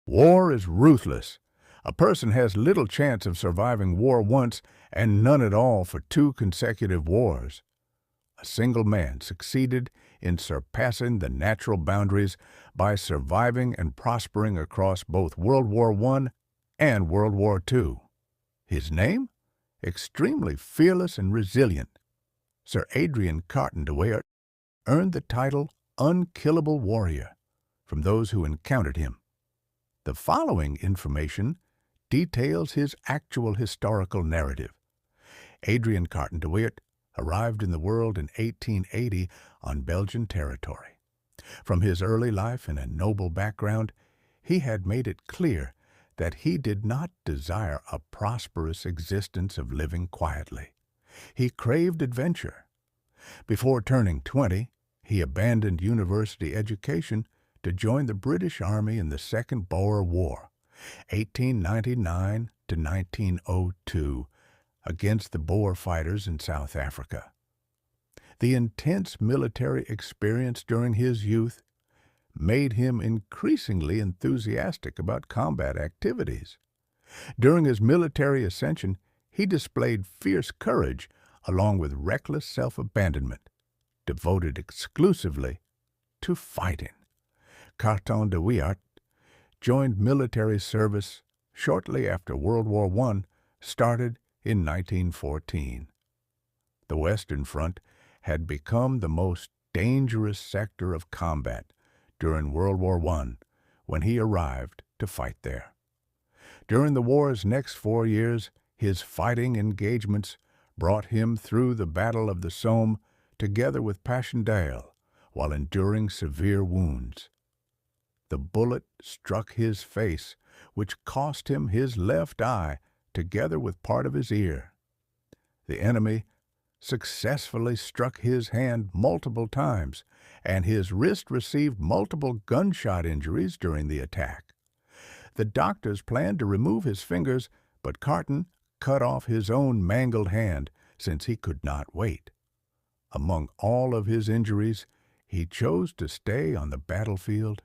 War is ruthless. A person has little chance of surviving war once and none at all for 2 consecutive wars. A single man succeeded in surpassing the natural boundaries by surviving and prospering across both World War I and World War II. His name? Extremely fearless and resilient. Sir Adrian Carton earned the title Unkillable Warrior from those who encountered him. The following information details his actual historical narrative. Adrian Carton arrived in the world in 1880 on Belgian territory. From his early life and a noble background, he had made it clear that he did not desire a prosperous existence of living quietly. He craved adventure. Before turning 20, he abandoned university education to join the British Army in the Second Boer War, 1899 to 1902, against the Boer fighters in South Africa. The intense military experience during his youth made him increasingly enthusiastic about combat activities. During his military ascension, he displayed fierce courage along with reckless self-abandonment, devoted exclusively to fighting. Carton de Wiart joined military service shortly after World War I started in 1914. The Western Front had become the most dangerous sector of combat during World War I when he arrived to fight there. During the war's next 4 years, his fighting engagements brought him through the Battle of the Somme together with Passchendaele while enduring severe wounds. The bullet struck his face, which cost him his left eye together with part of his ear. The enemy successfully struck his hand multiple times, and his wrist received multiple gunshot injuries during the attack. The doctors planned to remove his fingers, but Carton cut off his own mangled hand since he could not wait. Among all of his injuries, he chose to stay on the battlefield.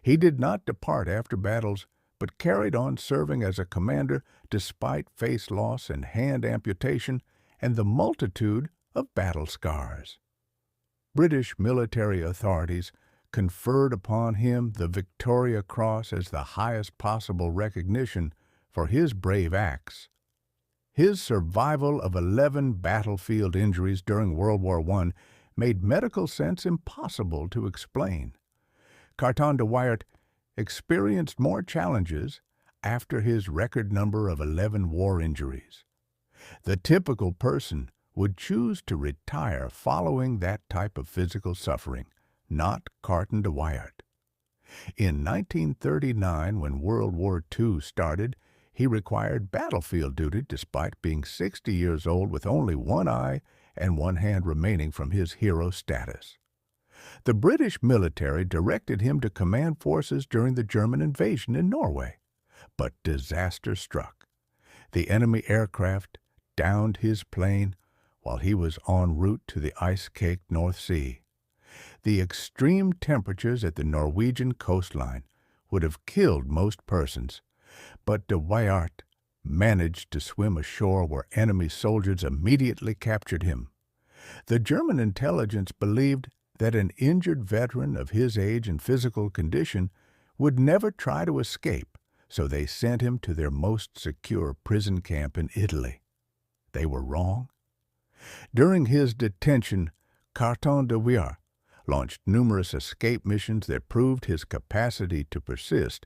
He did not depart after battles, but carried on serving as a commander despite face loss and hand amputation and the multitude of battle scars. British military authorities conferred upon him the Victoria Cross as the highest possible recognition for his brave acts. His survival of 11 battlefield injuries during World War I made medical sense impossible to explain. Carton de Wiart experienced more challenges after his record number of 11 war injuries. The typical person would choose to retire following that type of physical suffering, not Carton de Wiart. In 1939, when World War II started, he required battlefield duty despite being 60 years old with only one eye and one hand remaining from his hero status. The British military directed him to command forces during the German invasion in Norway, but disaster struck. The enemy aircraft downed his plane while he was en route to the ice-caked North Sea. The extreme temperatures at the Norwegian coastline would have killed most persons, but de Wiart managed to swim ashore where enemy soldiers immediately captured him. The German intelligence believed that an injured veteran of his age and physical condition would never try to escape, so they sent him to their most secure prison camp in Italy. They were wrong. During his detention, Carton de Wiart launched numerous escape missions that proved his capacity to persist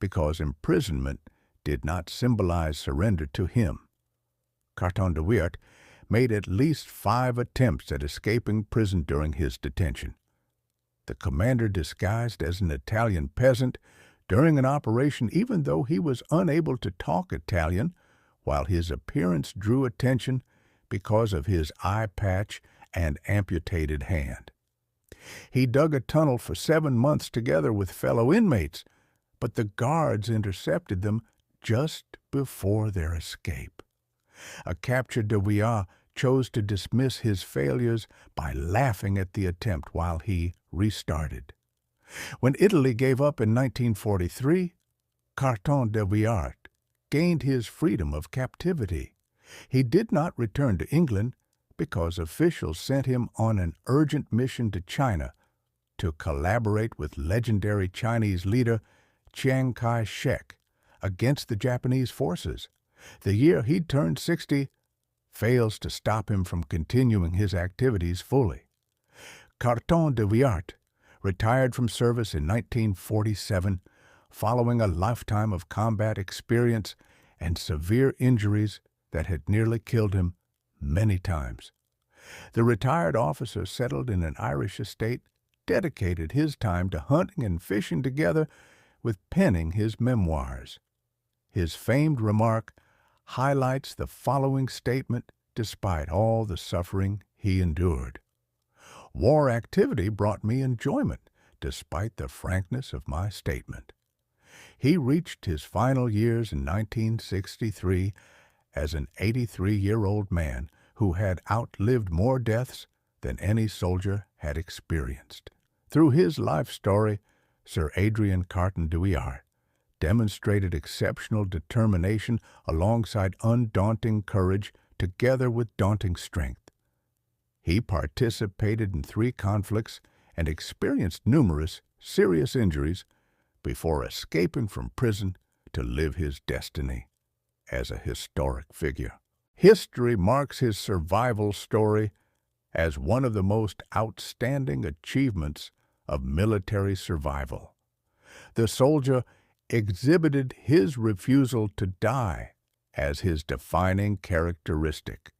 because imprisonment did not symbolize surrender to him. Carton de Wiart made at least 5 attempts at escaping prison during his detention. The commander disguised as an Italian peasant during an operation even though he was unable to talk Italian, while his appearance drew attention because of his eye patch and amputated hand. He dug a tunnel for 7 months together with fellow inmates, but the guards intercepted them just before their escape. A captured de Wiart chose to dismiss his failures by laughing at the attempt while he restarted. When Italy gave up in 1943, Carton de Wiart gained his freedom of captivity. He did not return to England because officials sent him on an urgent mission to China to collaborate with legendary Chinese leader Chiang Kai-shek against the Japanese forces. The year he turned 60 fails to stop him from continuing his activities fully. Carton de Wiart retired from service in 1947 following a lifetime of combat experience and severe injuries that had nearly killed him many times. The retired officer settled in an Irish estate, dedicated his time to hunting and fishing together with penning his memoirs. His famed remark highlights the following statement despite all the suffering he endured. War activity brought me enjoyment despite the frankness of my statement. He reached his final years in 1963 as an 83-year-old man who had outlived more deaths than any soldier had experienced. Through his life story, Sir Adrian Carton de Wiart demonstrated exceptional determination alongside undaunting courage together with daunting strength. He participated in 3 conflicts and experienced numerous serious injuries before escaping from prison to live his destiny as a historic figure. History marks his survival story as one of the most outstanding achievements of military survival. The soldier exhibited his refusal to die as his defining characteristic.